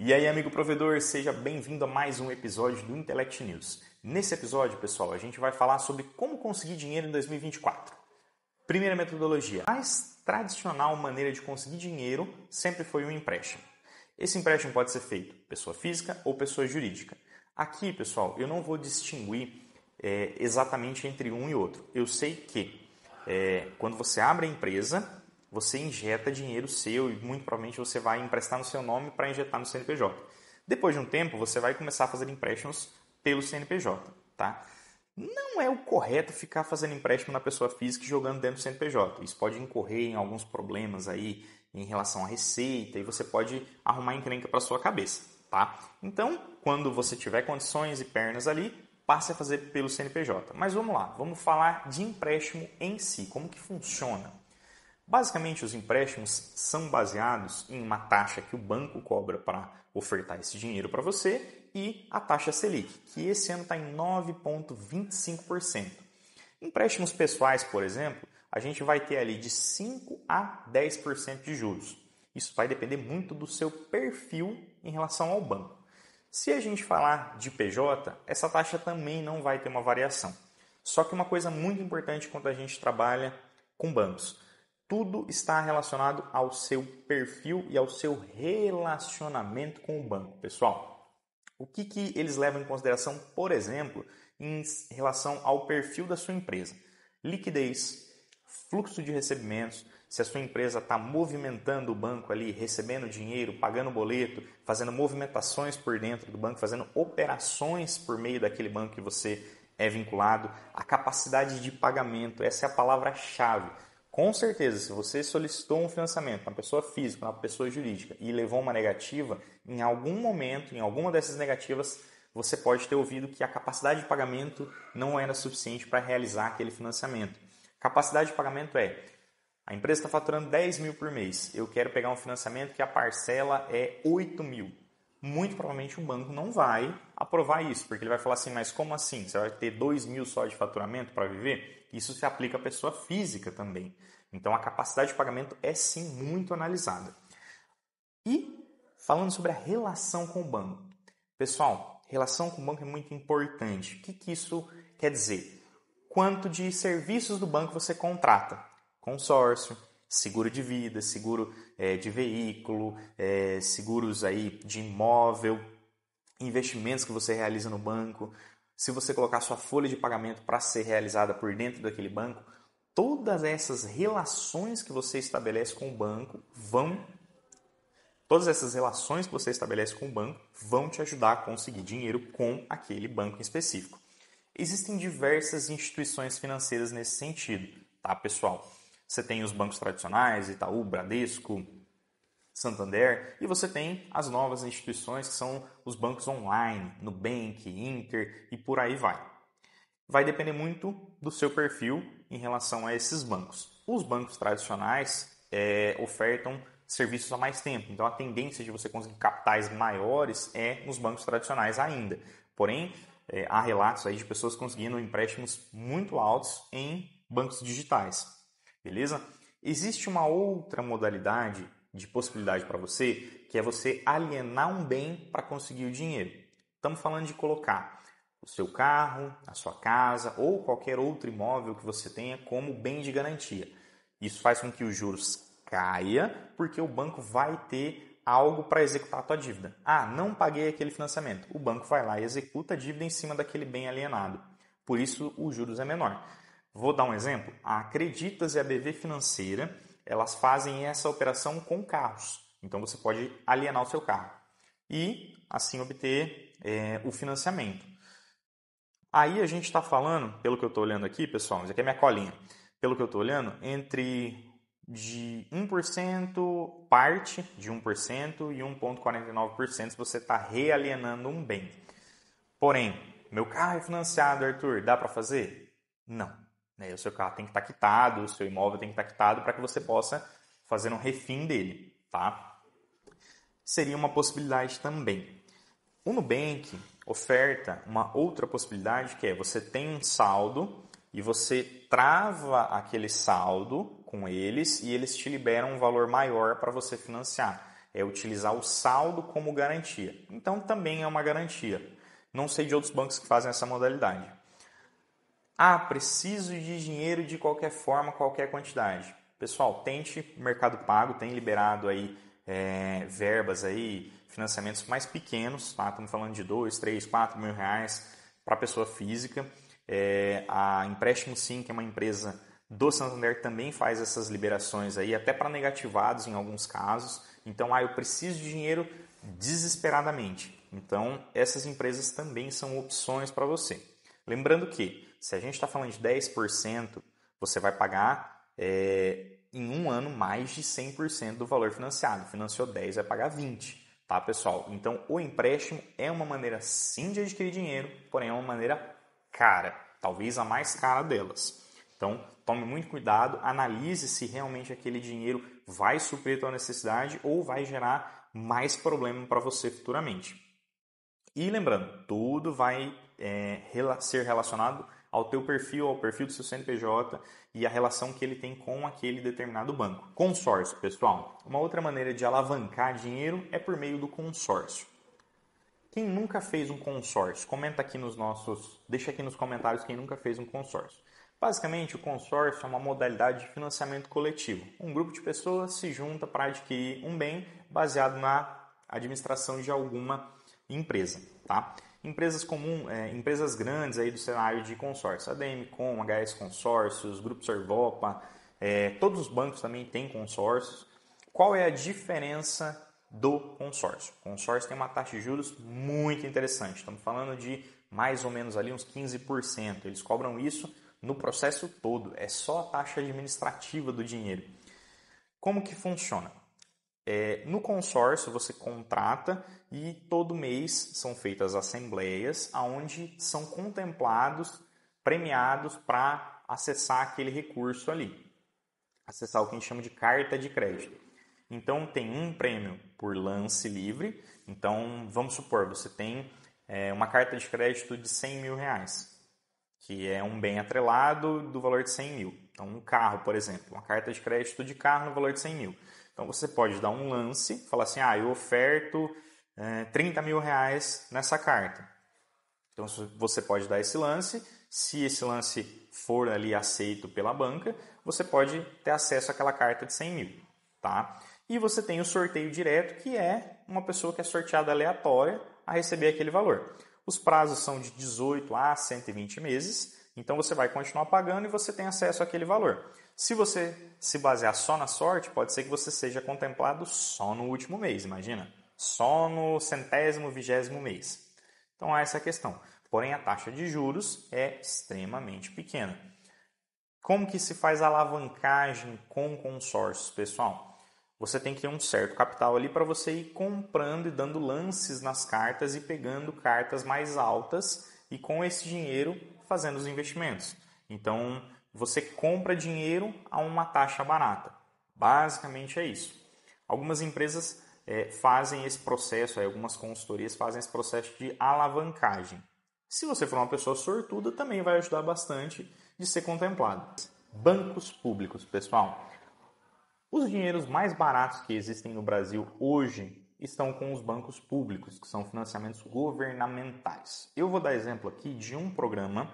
E aí, amigo provedor, seja bem-vindo a mais um episódio do Intellect News. Nesse episódio, pessoal, a gente vai falar sobre como conseguir dinheiro em 2024. Primeira metodologia. A mais tradicional maneira de conseguir dinheiro sempre foi um empréstimo. Esse empréstimo pode ser feito pessoa física ou pessoa jurídica. Aqui, pessoal, eu não vou distinguir exatamente entre um e outro. Eu sei que quando você abre a empresa, você injeta dinheiro seu e muito provavelmente você vai emprestar no seu nome para injetar no CNPJ. Depois de um tempo, você vai começar a fazer empréstimos pelo CNPJ, tá? Não é o correto ficar fazendo empréstimo na pessoa física e jogando dentro do CNPJ. Isso pode incorrer em alguns problemas aí em relação à receita e você pode arrumar encrenca para sua cabeça, tá? Então, quando você tiver condições e pernas ali, passe a fazer pelo CNPJ. Mas vamos lá, vamos falar de empréstimo em si, como que funciona. Basicamente, os empréstimos são baseados em uma taxa que o banco cobra para ofertar esse dinheiro para você e a taxa Selic, que esse ano está em 9,25%. Empréstimos pessoais, por exemplo, a gente vai ter ali de 5 a 10% de juros. Isso vai depender muito do seu perfil em relação ao banco. Se a gente falar de PJ, essa taxa também não vai ter uma variação. Só que uma coisa muito importante quando a gente trabalha com bancos, tudo está relacionado ao seu perfil e ao seu relacionamento com o banco. Pessoal, o que eles levam em consideração, por exemplo, em relação ao perfil da sua empresa? Liquidez, fluxo de recebimentos, se a sua empresa está movimentando o banco ali, recebendo dinheiro, pagando boleto, fazendo movimentações por dentro do banco, fazendo operações por meio daquele banco que você é vinculado, a capacidade de pagamento, essa é a palavra-chave. Com certeza, se você solicitou um financiamento para uma pessoa física, para uma pessoa jurídica e levou uma negativa, em algum momento, em alguma dessas negativas, você pode ter ouvido que a capacidade de pagamento não era suficiente para realizar aquele financiamento. Capacidade de pagamento é: a empresa está faturando 10 mil por mês, eu quero pegar um financiamento que a parcela é 8 mil. Muito provavelmente o banco não vai aprovar isso, porque ele vai falar assim, mas como assim? Você vai ter 2 mil só de faturamento para viver? Isso se aplica à pessoa física também. Então a capacidade de pagamento é sim muito analisada. E falando sobre a relação com o banco. Pessoal, relação com o banco é muito importante. O que isso quer dizer? Quanto de serviços do banco você contrata? Consórcio, seguro de vida, seguro de veículo, seguros aí de imóvel, investimentos que você realiza no banco. Se você colocar sua folha de pagamento para ser realizada por dentro daquele banco, todas essas relações que você estabelece com o banco vão te ajudar a conseguir dinheiro com aquele banco em específico. Existem diversas instituições financeiras nesse sentido, tá, pessoal? Você tem os bancos tradicionais, Itaú, Bradesco, Santander, e você tem as novas instituições que são os bancos online, Nubank, Inter e por aí vai. Vai depender muito do seu perfil em relação a esses bancos. Os bancos tradicionais ofertam serviços há mais tempo, então a tendência de você conseguir capitais maiores é nos bancos tradicionais ainda. Porém, há relatos aí de pessoas conseguindo empréstimos muito altos em bancos digitais, beleza? Existe uma outra modalidade de possibilidade para você, que é você alienar um bem para conseguir o dinheiro. Estamos falando de colocar o seu carro, a sua casa ou qualquer outro imóvel que você tenha como bem de garantia. Isso faz com que os juros caia, porque o banco vai ter algo para executar a tua dívida. Ah, não paguei aquele financiamento. O banco vai lá e executa a dívida em cima daquele bem alienado. Por isso, os juros é menor. Vou dar um exemplo. A Acreditas e a BV Financeira, elas fazem essa operação com carros. Então, você pode alienar o seu carro e, assim, obter o financiamento. Aí a gente está falando, pelo que eu estou olhando aqui, pessoal, isso aqui é minha colinha. Pelo que eu estou olhando, entre de 1%, parte de 1% e 1,49% se você está realienando um bem. Porém, meu carro é financiado, Arthur, dá para fazer? Não. O seu carro tem que estar quitado, o seu imóvel tem que estar quitado para que você possa fazer um refim dele, tá? Seria uma possibilidade também. O Nubank oferta uma outra possibilidade que é você tem um saldo e você trava aquele saldo com eles e eles te liberam um valor maior para você financiar. é utilizar o saldo como garantia. Então, também é uma garantia. Não sei de outros bancos que fazem essa modalidade. Preciso de dinheiro de qualquer forma, qualquer quantidade. Pessoal, tente Mercado Pago, tem liberado aí verbas aí, financiamentos mais pequenos, tá? Estamos falando de 2, 3, 4 mil reais para pessoa física. A Empréstimo Sim, que é uma empresa do Santander, também faz essas liberações aí, até para negativados em alguns casos. Então, eu preciso de dinheiro desesperadamente. Então, essas empresas também são opções para você. Lembrando que, se a gente está falando de 10%, você vai pagar em um ano mais de 100% do valor financiado. Financiou 10, vai pagar 20, tá, pessoal? Então, o empréstimo é uma maneira sim de adquirir dinheiro, porém é uma maneira cara, talvez a mais cara delas. Então, tome muito cuidado, analise se realmente aquele dinheiro vai suprir a tua necessidade ou vai gerar mais problema para você futuramente. E lembrando, tudo vai ser relacionado ao teu perfil, ao perfil do seu CNPJ e a relação que ele tem com aquele determinado banco. Consórcio, pessoal. Uma outra maneira de alavancar dinheiro é por meio do consórcio. Quem nunca fez um consórcio? Comenta aqui deixa aqui nos comentários quem nunca fez um consórcio. Basicamente, o consórcio é uma modalidade de financiamento coletivo. Um grupo de pessoas se junta para adquirir um bem baseado na administração de alguma empresa, tá? Empresas grandes aí do cenário de consórcio, ADM-Com, HS Consórcios, Grupo Servopa, todos os bancos também têm consórcios. Qual é a diferença do consórcio? O consórcio tem uma taxa de juros muito interessante, estamos falando de mais ou menos ali uns 15%. Eles cobram isso no processo todo, é só a taxa administrativa do dinheiro. Como que funciona? No consórcio você contrata e todo mês são feitas assembleias onde são contemplados, premiados para acessar aquele recurso ali. Acessar o que a gente chama de carta de crédito. Então tem um prêmio por lance livre. Então vamos supor, você tem uma carta de crédito de 100 mil reais, que é um bem atrelado do valor de 100 mil. Então um carro, por exemplo, uma carta de crédito de carro no valor de 100 mil. Então você pode dar um lance, falar assim, eu oferto 30 mil reais nessa carta. Então você pode dar esse lance, se esse lance for ali aceito pela banca, você pode ter acesso àquela carta de 100 mil. Tá? E você tem o sorteio direto, que é uma pessoa que é sorteada aleatória a receber aquele valor. Os prazos são de 18 a 120 meses, então você vai continuar pagando e você tem acesso àquele valor. Se você se basear só na sorte, pode ser que você seja contemplado só no último mês, imagina. Só no 100º, 20º mês. Então, essa é a questão. Porém, a taxa de juros é extremamente pequena. Como que se faz a alavancagem com consórcios, pessoal? Você tem que ter um certo capital ali para você ir comprando e dando lances nas cartas e pegando cartas mais altas e com esse dinheiro fazendo os investimentos. Então, você compra dinheiro a uma taxa barata. Basicamente é isso. Algumas empresas fazem esse processo, algumas consultorias fazem esse processo de alavancagem. Se você for uma pessoa sortuda, também vai ajudar bastante de ser contemplado. Bancos públicos, pessoal. Os dinheiros mais baratos que existem no Brasil hoje estão com os bancos públicos, que são financiamentos governamentais. Eu vou dar exemplo aqui de um programa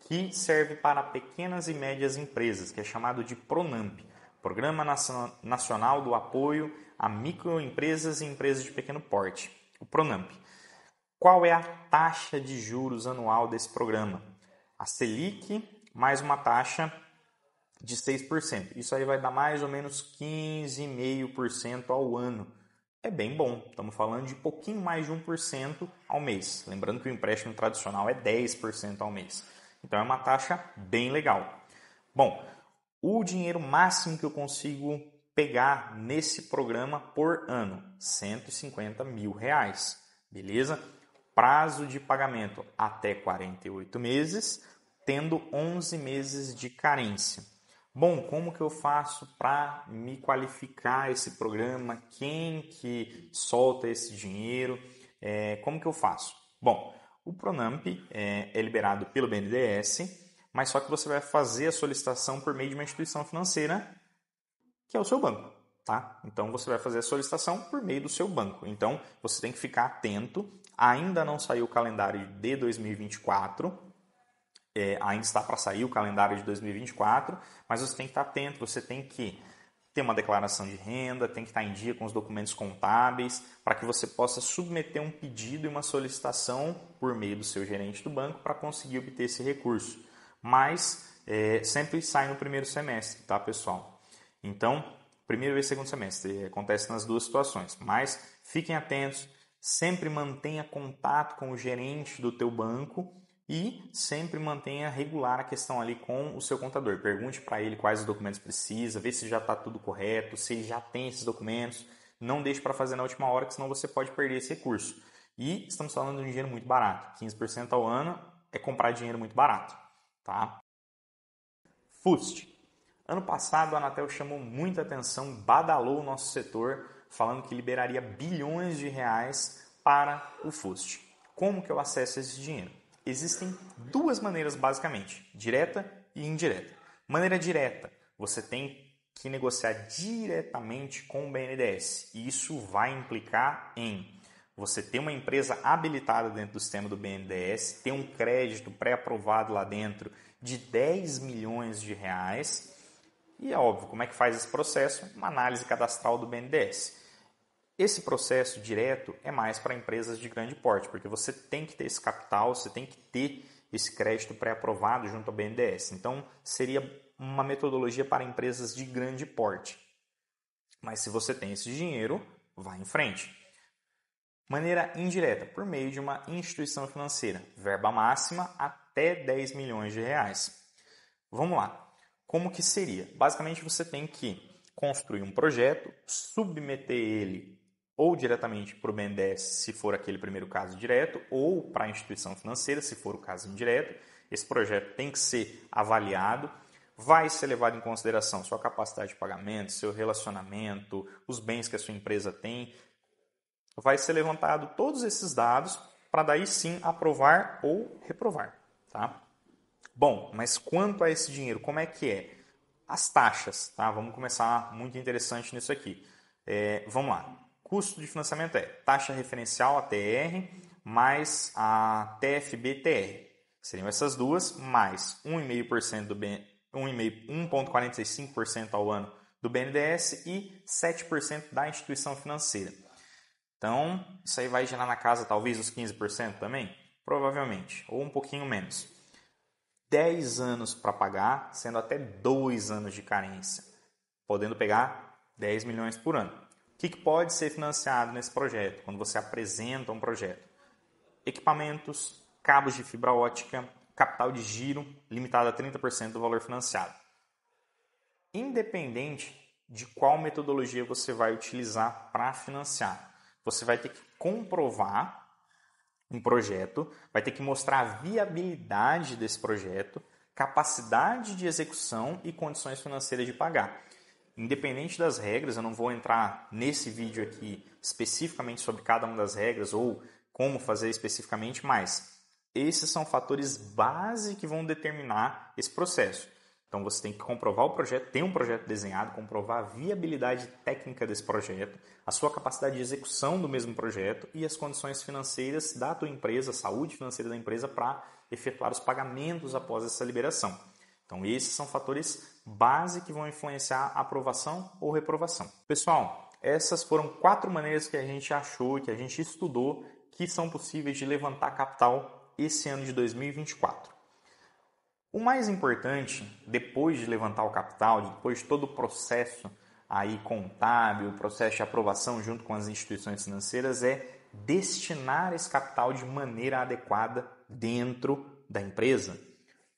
que serve para pequenas e médias empresas, que é chamado de PRONAMP, Programa Nacional do Apoio a Microempresas e Empresas de Pequeno Porte, o PRONAMP. Qual é a taxa de juros anual desse programa? A Selic mais uma taxa de 6%. Isso aí vai dar mais ou menos 15,5% ao ano. É bem bom, estamos falando de pouquinho mais de 1% ao mês. Lembrando que o empréstimo tradicional é 10% ao mês. Então é uma taxa bem legal. Bom, o dinheiro máximo que eu consigo pegar nesse programa por ano, 150 mil reais, beleza? Prazo de pagamento até 48 meses, tendo 11 meses de carência. Bom, como que eu faço para me qualificar esse programa? Quem que solta esse dinheiro? Como que eu faço? Bom, o PRONAMP é liberado pelo BNDES, mas só que você vai fazer a solicitação por meio de uma instituição financeira, que é o seu banco. tá? Então, você vai fazer a solicitação por meio do seu banco. Então, você tem que ficar atento. Ainda não saiu o calendário de 2024, ainda está para sair o calendário de 2024, mas você tem que estar atento, você tem que ter uma declaração de renda, tem que estar em dia com os documentos contábeis, para que você possa submeter um pedido e uma solicitação por meio do seu gerente do banco para conseguir obter esse recurso. Mas sempre sai no primeiro semestre, tá, pessoal? Então, primeiro e segundo semestre, acontece nas duas situações, mas fiquem atentos, sempre mantenha contato com o gerente do teu banco e sempre mantenha regular a questão ali com o seu contador. Pergunte para ele quais os documentos precisa, vê se já está tudo correto, se ele já tem esses documentos. Não deixe para fazer na última hora, que senão você pode perder esse recurso. E estamos falando de um dinheiro muito barato. 15% ao ano é comprar dinheiro muito barato. Tá? FUST. Ano passado a Anatel chamou muita atenção, badalou o nosso setor, falando que liberaria bilhões de reais para o FUST. Como que eu acesso esse dinheiro? Existem duas maneiras basicamente, direta e indireta. Maneira direta, você tem que negociar diretamente com o BNDES. E isso vai implicar em você ter uma empresa habilitada dentro do sistema do BNDES, ter um crédito pré-aprovado lá dentro de 10 milhões de reais. E é óbvio, como é que faz esse processo? Uma análise cadastral do BNDES. Esse processo direto é mais para empresas de grande porte, porque você tem que ter esse capital, você tem que ter esse crédito pré-aprovado junto ao BNDES. Então, seria uma metodologia para empresas de grande porte. Mas se você tem esse dinheiro, vá em frente. Maneira indireta, por meio de uma instituição financeira. Verba máxima até 10 milhões de reais. Vamos lá. Como que seria? Basicamente, você tem que construir um projeto, submeter ele ou diretamente para o BNDES, se for aquele primeiro caso direto, ou para a instituição financeira, se for o caso indireto. Esse projeto tem que ser avaliado, vai ser levado em consideração sua capacidade de pagamento, seu relacionamento, os bens que a sua empresa tem. Vai ser levantado todos esses dados para daí sim aprovar ou reprovar. Tá? Bom, mas quanto a esse dinheiro, como é que é? As taxas, tá? Vamos começar muito interessante nisso aqui. Vamos lá. Custo de financiamento é taxa referencial, a TR, mais a TFB-TR. Seriam essas duas, mais 1,5% do 1,45% ao ano do BNDES e 7% da instituição financeira. Então, isso aí vai gerar na casa talvez os 15% também? Provavelmente, ou um pouquinho menos. 10 anos para pagar, sendo até 2 anos de carência, podendo pegar 10 milhões por ano. O que pode ser financiado nesse projeto, quando você apresenta um projeto? Equipamentos, cabos de fibra ótica, capital de giro, limitado a 30% do valor financiado. Independente de qual metodologia você vai utilizar para financiar, você vai ter que comprovar um projeto, vai ter que mostrar a viabilidade desse projeto, capacidade de execução e condições financeiras de pagar. Independente das regras, eu não vou entrar nesse vídeo aqui especificamente sobre cada uma das regras ou como fazer especificamente, mas esses são fatores base que vão determinar esse processo. Então você tem que comprovar o projeto, ter um projeto desenhado, comprovar a viabilidade técnica desse projeto, a sua capacidade de execução do mesmo projeto e as condições financeiras da tua empresa, a saúde financeira da empresa para efetuar os pagamentos após essa liberação. Então esses são fatores base que vão influenciar a aprovação ou reprovação. Pessoal, essas foram 4 maneiras que a gente achou, que a gente estudou, que são possíveis de levantar capital esse ano de 2024. O mais importante, depois de levantar o capital, depois de todo o processo aí contábil, o processo de aprovação junto com as instituições financeiras, é destinar esse capital de maneira adequada dentro da empresa.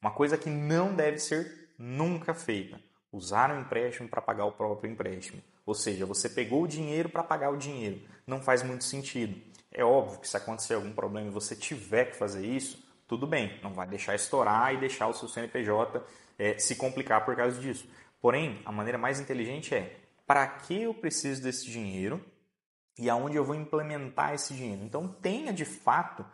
Uma coisa que não deve ser nunca feita, usar um empréstimo para pagar o próprio empréstimo. Ou seja, você pegou o dinheiro para pagar o dinheiro. Não faz muito sentido. É óbvio que se acontecer algum problema e você tiver que fazer isso, tudo bem, não vai deixar estourar e deixar o seu CNPJ se complicar por causa disso. Porém, a maneira mais inteligente é, para que eu preciso desse dinheiro e aonde eu vou implementar esse dinheiro? Então, tenha de fato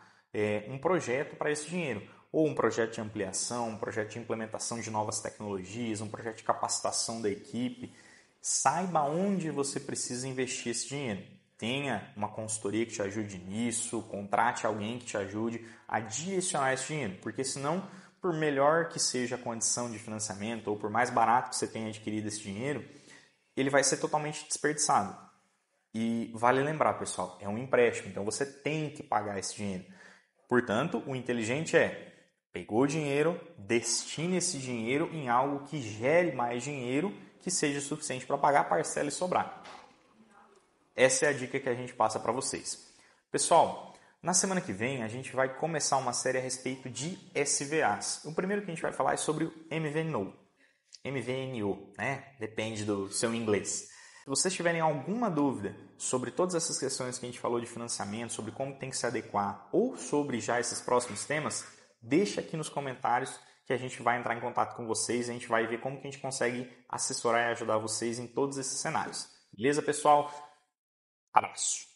um projeto para esse dinheiro. Ou um projeto de ampliação, um projeto de implementação de novas tecnologias, um projeto de capacitação da equipe. saiba onde você precisa investir esse dinheiro. Tenha uma consultoria que te ajude nisso, contrate alguém que te ajude a direcionar esse dinheiro, porque senão, por melhor que seja a condição de financiamento ou por mais barato que você tenha adquirido esse dinheiro, ele vai ser totalmente desperdiçado. E vale lembrar, pessoal, é um empréstimo, então você tem que pagar esse dinheiro. Portanto, o inteligente pegou o dinheiro, destine esse dinheiro em algo que gere mais dinheiro, que seja suficiente para pagar a parcela e sobrar. Essa é a dica que a gente passa para vocês. Pessoal, na semana que vem a gente vai começar uma série a respeito de SVAs. O primeiro que a gente vai falar é sobre o MVNO, né? Depende do seu inglês. Se vocês tiverem alguma dúvida sobre todas essas questões que a gente falou de financiamento, sobre como tem que se adequar ou sobre já esses próximos temas, deixa aqui nos comentários que a gente vai entrar em contato com vocês e a gente vai ver como que a gente consegue assessorar e ajudar vocês em todos esses cenários. Beleza, pessoal? Abraço!